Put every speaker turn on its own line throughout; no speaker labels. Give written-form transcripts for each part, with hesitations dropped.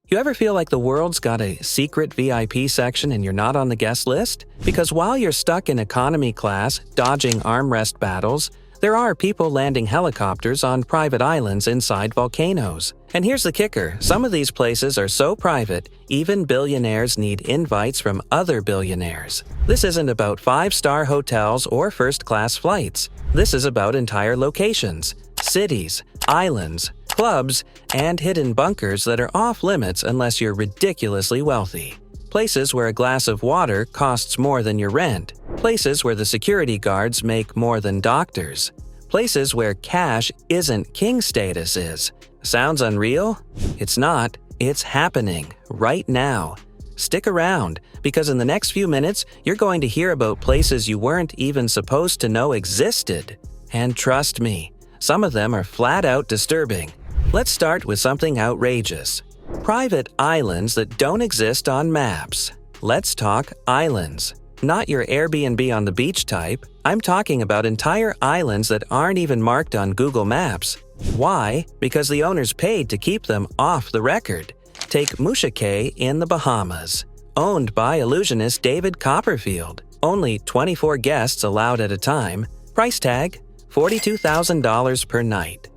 You ever feel like the world's got a secret VIP section and you're not on the guest list? Because while you're stuck in economy class, dodging armrest battles, there are people landing helicopters on private islands inside volcanoes. And here's the kicker, some of these places are so private, even billionaires need invites from other billionaires. This isn't about 5-star hotels or first-class flights. This is about entire locations, cities, islands, clubs, and hidden bunkers that are off-limits unless you're ridiculously wealthy. Places where a glass of water costs more than your rent. Places where the security guards make more than doctors. Places where cash isn't king status is. Sounds unreal? It's not. It's happening right now. Stick around, because in the next few minutes, you're going to hear about places you weren't even supposed to know existed. And trust me, some of them are flat out disturbing. Let's start with something outrageous. Private islands that don't exist on maps. Let's talk islands. Not your Airbnb on the beach type. I'm talking about entire islands that aren't even marked on Google Maps. Why? Because the owners paid to keep them off the record. Take Musha Cay in the Bahamas. Owned by illusionist David Copperfield. Only 24 guests allowed at a time. Price tag, $42,000 per night.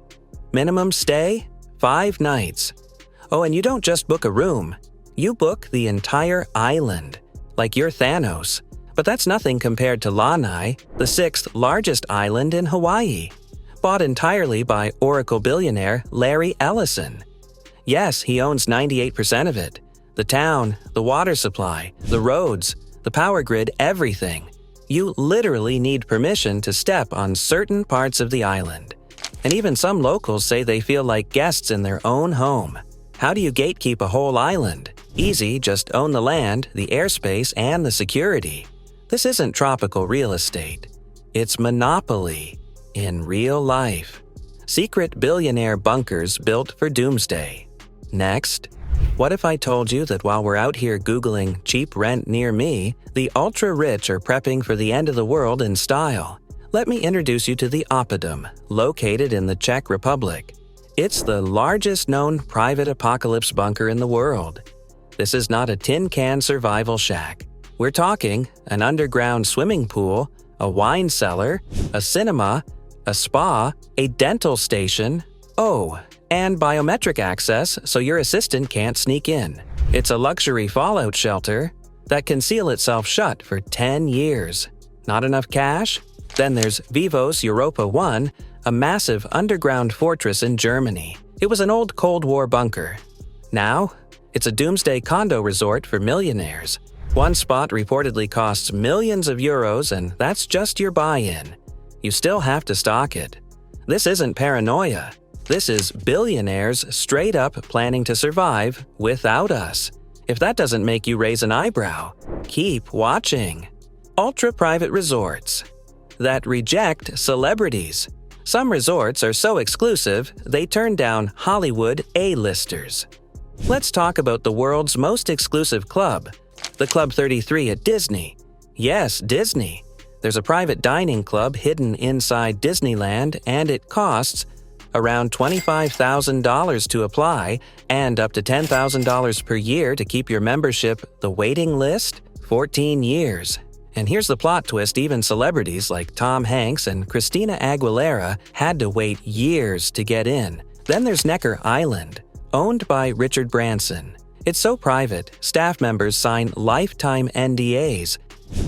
Minimum stay, 5 nights. Oh, and you don't just book a room. You book the entire island. Like you're Thanos. But that's nothing compared to Lanai, the 6th largest island in Hawaii. Bought entirely by Oracle billionaire Larry Ellison. Yes, he owns 98% of it. The town, the water supply, the roads, the power grid, everything. You literally need permission to step on certain parts of the island. And even some locals say they feel like guests in their own home. How do you gatekeep a whole island? Easy, just own the land, the airspace, and the security. This isn't tropical real estate. It's monopoly in real life. Secret billionaire bunkers built for doomsday. Next, what if I told you that while we're out here Googling cheap rent near me, the ultra-rich are prepping for the end of the world in style? Let me introduce you to the Oppidum, located in the Czech Republic. It's the largest known private apocalypse bunker in the world. This is not a tin can survival shack. We're talking an underground swimming pool, a wine cellar, a cinema, a spa, a dental station, and biometric access so your assistant can't sneak in. It's a luxury fallout shelter that can seal itself shut for 10 years. Not enough cash? Then there's Vivos Europa 1, a massive underground fortress in Germany. It was an old Cold War bunker. Now, it's a doomsday condo resort for millionaires. One spot reportedly costs millions of euros, and that's just your buy-in. You still have to stock it. This isn't paranoia. This is billionaires straight up planning to survive without us. If that doesn't make you raise an eyebrow, keep watching. Ultra-private resorts that reject celebrities. Some resorts are so exclusive, they turn down Hollywood A-listers. Let's talk about the world's most exclusive club, the Club 33 at Disney. Yes, Disney. There's a private dining club hidden inside Disneyland, and it costs around $25,000 to apply and up to $10,000 per year to keep your membership. The waiting list? 14 years. And here's the plot twist, even celebrities like Tom Hanks and Christina Aguilera had to wait years to get in. Then there's Necker Island, owned by Richard Branson. It's so private, staff members sign lifetime NDAs.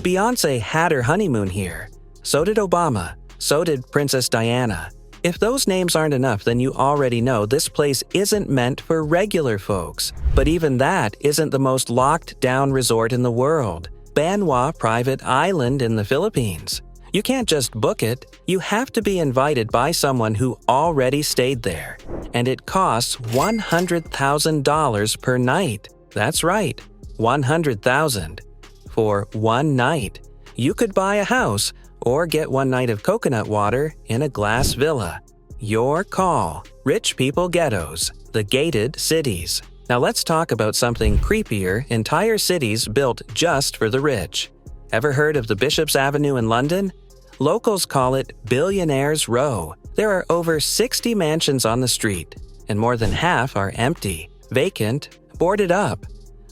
Beyoncé had her honeymoon here. So did Obama. So did Princess Diana. If those names aren't enough, then you already know this place isn't meant for regular folks. But even that isn't the most locked-down resort in the world. Banwa Private Island in the Philippines. You can't just book it, you have to be invited by someone who already stayed there. And it costs $100,000 per night. That's right, $100,000 for one night. You could buy a house or get one night of coconut water in a glass villa. Your call. Rich people ghettos, the gated cities. Now let's talk about something creepier, entire cities built just for the rich. Ever heard of the Bishop's Avenue in London? Locals call it Billionaires Row. There are over 60 mansions on the street, and more than half are empty, vacant, boarded up.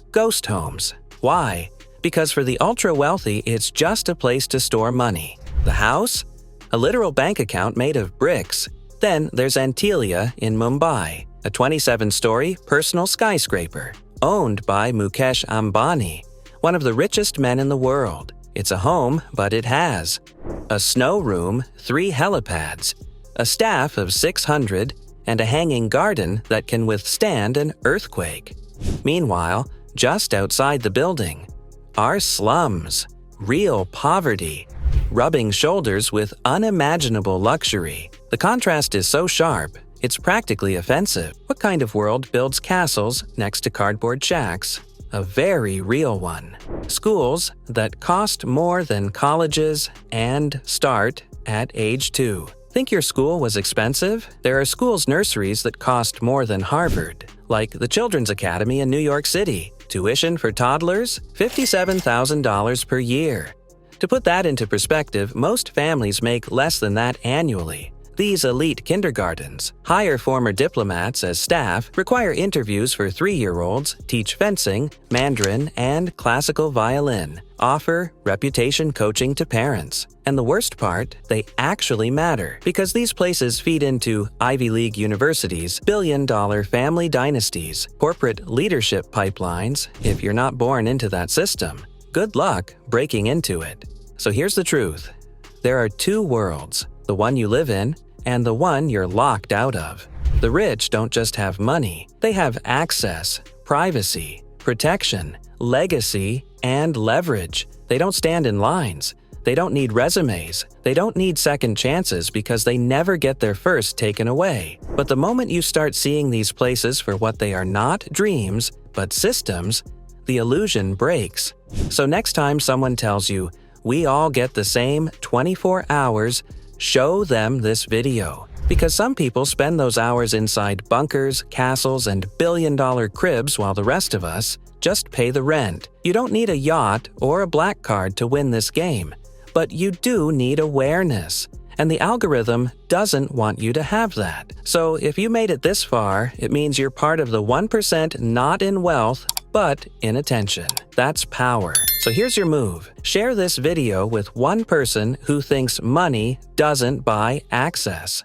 Ghost homes. Why? Because for the ultra-wealthy, it's just a place to store money. The house? A literal bank account made of bricks. Then there's Antilia in Mumbai, a 27-story personal skyscraper, owned by Mukesh Ambani, one of the richest men in the world. It's a home, but it has a snow room, 3 helipads, a staff of 600, and a hanging garden that can withstand an earthquake. Meanwhile, just outside the building are slums, real poverty, rubbing shoulders with unimaginable luxury. The contrast is so sharp, it's practically offensive. What kind of world builds castles next to cardboard shacks? A very real one. Schools that cost more than colleges and start at age 2. Think your school was expensive? There are schools' nurseries that cost more than Harvard, like the Children's Academy in New York City. Tuition for toddlers? $57,000 per year. To put that into perspective, most families make less than that annually. These elite kindergartens hire former diplomats as staff, require interviews for 3-year-olds, teach fencing, Mandarin, and classical violin, offer reputation coaching to parents. And the worst part, they actually matter, because these places feed into Ivy League universities, billion-dollar family dynasties, corporate leadership pipelines. If you're not born into that system, good luck breaking into it. So here's the truth. There are 2 worlds, the one you live in and the one you're locked out of. The rich don't just have money, they have access, privacy, protection, legacy, and leverage. They don't stand in lines. They don't need resumes. They don't need second chances because they never get their first taken away. But the moment you start seeing these places for what they are, not dreams, but systems, the illusion breaks. So next time someone tells you, we all get the same 24 hours, show them this video. Because some people spend those hours inside bunkers, castles, and billion-dollar cribs while the rest of us just pay the rent. You don't need a yacht or a black card to win this game, but you do need awareness. And the algorithm doesn't want you to have that. So if you made it this far, it means you're part of the 1% not in wealth, but in attention. That's power. So here's your move. Share this video with one person who thinks money doesn't buy access.